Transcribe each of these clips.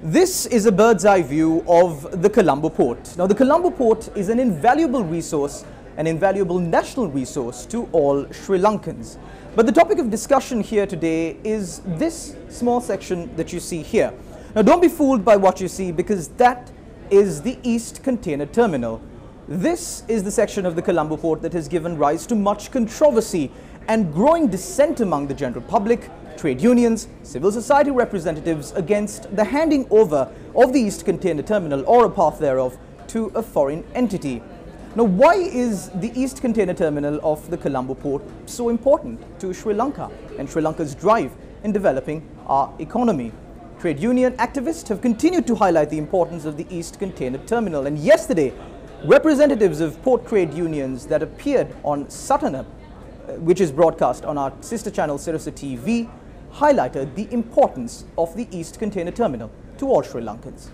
This is a bird's eye view of the Colombo port. Now, the Colombo port is an invaluable resource, an invaluable national resource to all Sri Lankans. But the topic of discussion here today is this small section that you see here. Now, don't be fooled by what you see, because that is the East Container Terminal. This is the section of the Colombo port that has given rise to much controversy and growing dissent among the general public, trade unions, civil society representatives against the handing over of the East Container Terminal or a part thereof to a foreign entity. Now, why is the East Container Terminal of the Colombo port so important to Sri Lanka and Sri Lanka's drive in developing our economy? Trade union activists have continued to highlight the importance of the East Container Terminal, and yesterday representatives of port trade unions that appeared on Satana, which is broadcast on our sister channel Sirasa TV, highlighted the importance of the East Container Terminal to all Sri Lankans.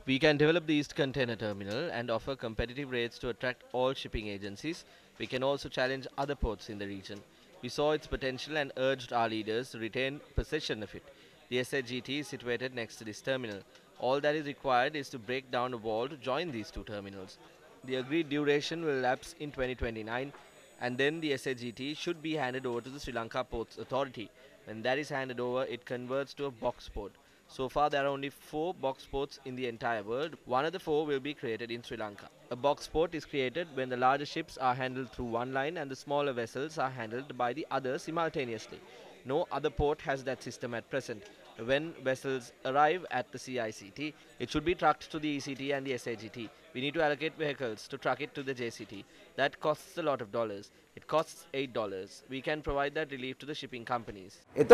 We can develop the East Container Terminal and offer competitive rates to attract all shipping agencies. We can also challenge other ports in the region. We saw its potential and urged our leaders to retain possession of it. The ECT is situated next to this terminal. All that is required is to break down a wall to join these two terminals. The agreed duration will lapse in 2029, and then the ECT should be handed over to the Sri Lanka Ports Authority. When that is handed over, it converts to a box port. So far, there are only 4 box ports in the entire world. One of the 4 will be created in Sri Lanka. A box port is created when the larger ships are handled through one line and the smaller vessels are handled by the other simultaneously. No other port has that system at present. When vessels arrive at the CICT, it should be trucked to the ECT and the SAGT. We need to allocate vehicles to truck it to the JCT. That costs a lot of dollars. It costs $8. We can provide that relief to the shipping companies. As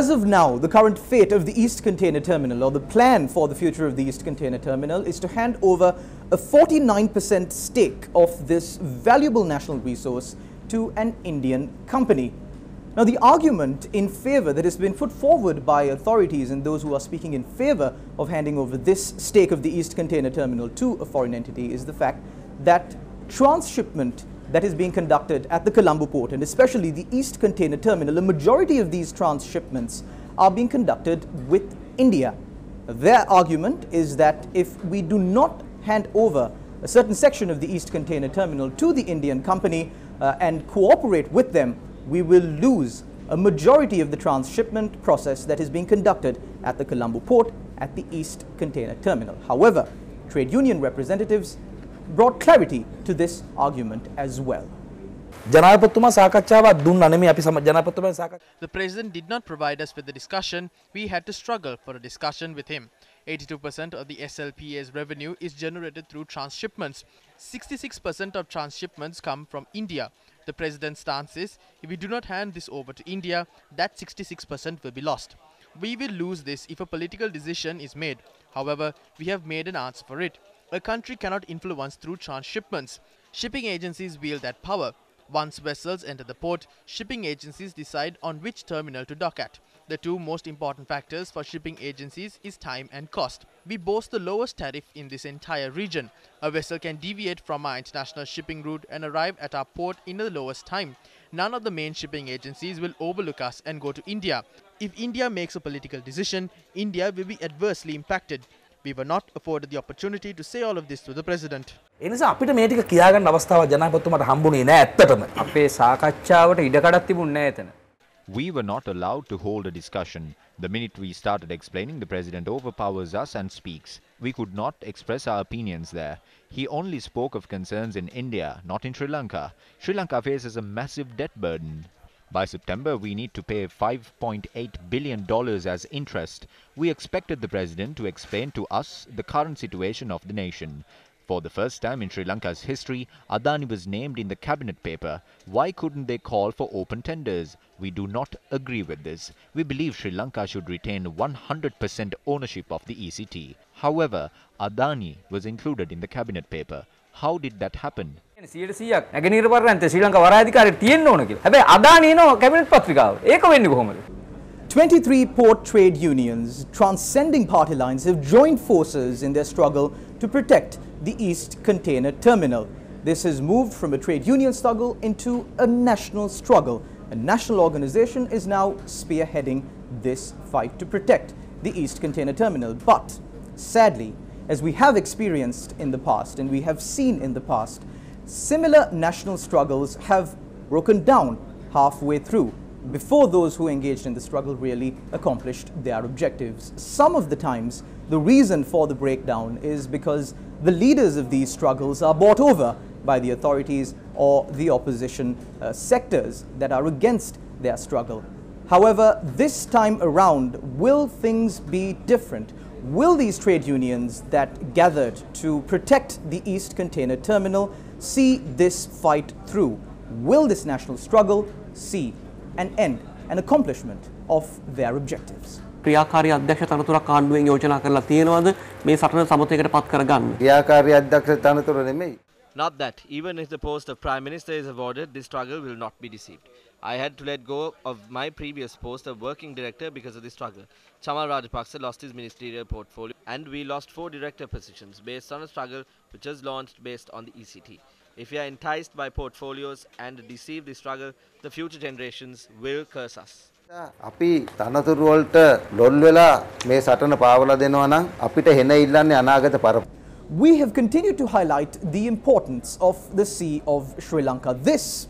of now, the current fate of the East Container Terminal, or the plan for the future of the East Container Terminal, is to hand over a 49% stake of this valuable national resource to an Indian company. Now, the argument in favor that has been put forward by authorities and those who are speaking in favor of handing over this stake of the East Container Terminal to a foreign entity is the fact that transshipment that is being conducted at the Colombo port, and especially the East Container Terminal, a majority of these transshipments are being conducted with India. Their argument is that if we do not hand over a certain section of the East Container Terminal to the Indian company and cooperate with them, we will lose a majority of the transshipment process that is being conducted at the Colombo port at the East Container Terminal. However, trade union representatives brought clarity to this argument as well. The President did not provide us with the discussion. We had to struggle for a discussion with him. 82% of the SLPA's revenue is generated through transshipments. 66% of transshipments come from India. The President's stance is, if we do not hand this over to India, that 66% will be lost. We will lose this if a political decision is made. However, we have made an answer for it. A country cannot influence through transshipments. Shipping agencies wield that power. Once vessels enter the port, shipping agencies decide on which terminal to dock at. The 2 most important factors for shipping agencies is time and cost. We boast the lowest tariff in this entire region. A vessel can deviate from our international shipping route and arrive at our port in the lowest time. None of the main shipping agencies will overlook us and go to India. If India makes a political decision, India will be adversely impacted. We were not afforded the opportunity to say all of this to the President. We were not allowed to hold a discussion. The minute we started explaining, the President overpowers us and speaks. We could not express our opinions there. He only spoke of concerns in India, not in Sri Lanka. Sri Lanka faces a massive debt burden. By September, we need to pay $5.8 billion as interest. We expected the President to explain to us the current situation of the nation. For the first time in Sri Lanka's history, Adani was named in the cabinet paper. Why couldn't they call for open tenders? We do not agree with this. We believe Sri Lanka should retain 100% ownership of the ECT. However, Adani was included in the cabinet paper. How did that happen? 23 port trade unions transcending party lines have joined forces in their struggle to protect the East Container Terminal. This has moved from a trade union struggle into a national struggle A national organization is now spearheading this fight to protect the East Container Terminal. But sadly, as we have experienced in the past and we have seen in the past, similar national struggles have broken down halfway through before those who engaged in the struggle really accomplished their objectives. Some of the times, the reason for the breakdown is because the leaders of these struggles are bought over by the authorities or the opposition sectors that are against their struggle. However, this time around, will things be different? Will these trade unions that gathered to protect the East Container Terminal see this fight through? Will this national struggle see an end, an accomplishment of their objectives? ක්‍රියාකාරී අධ්‍යක්ෂ තනතුරක් ආණ්ඩුවෙන් යෝජනා කරලා තියෙනවද මේ සටන සමතයකට පත් කරගන්න? ක්‍රියාකාරී අධ්‍යක්ෂ තනතුර නෙමෙයි. Not that. Even if the post of Prime Minister is awarded, this struggle will not be deceived. I had to let go of my previous post of working director because of this struggle. Chamal Rajapaksa lost his ministerial portfolio and we lost 4 director positions based on a struggle which was launched based on the ECT. If we are enticed by portfolios and deceive the struggle, the future generations will curse us. අපි තනතුරු වලට ලොල් වෙලා මේ සටන පාවලා දෙනවා නම් අපිට හෙන ඉල්ලන්නේ අනාගත පරපුර. We have continued to highlight the importance of the Sea of Sri Lanka. This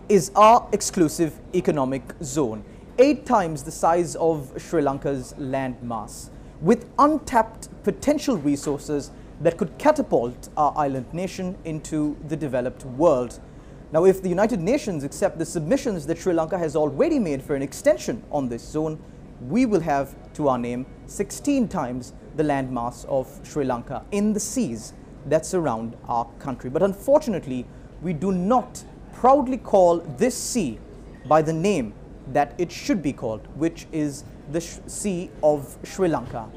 is our exclusive economic zone, 8 times the size of Sri Lanka's land mass, with untapped potential resources that could catapult our island nation into the developed world. Now, if the United Nations accept the submissions that Sri Lanka has already made for an extension on this zone, we will have to our name 16 times the landmass of Sri Lanka in the seas that surround our country. But unfortunately, we do not proudly call this sea by the name that it should be called, which is the Sea of Sri Lanka.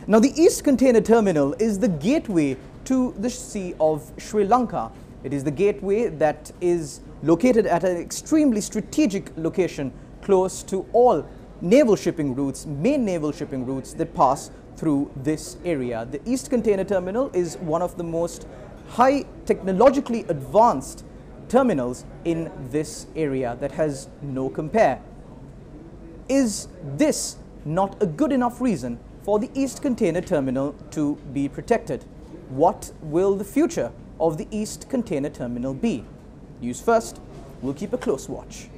Now, the East Container Terminal is the gateway to the Sea of Sri Lanka. It is the gateway that is located at an extremely strategic location close to all naval shipping routes, main naval shipping routes that pass through this area. The East Container Terminal is one of the most high technologically advanced terminals in this area that has no compare. Is this not a good enough reason for the East Container Terminal to be protected? What will the future of the East Container Terminal be? News First will keep a close watch.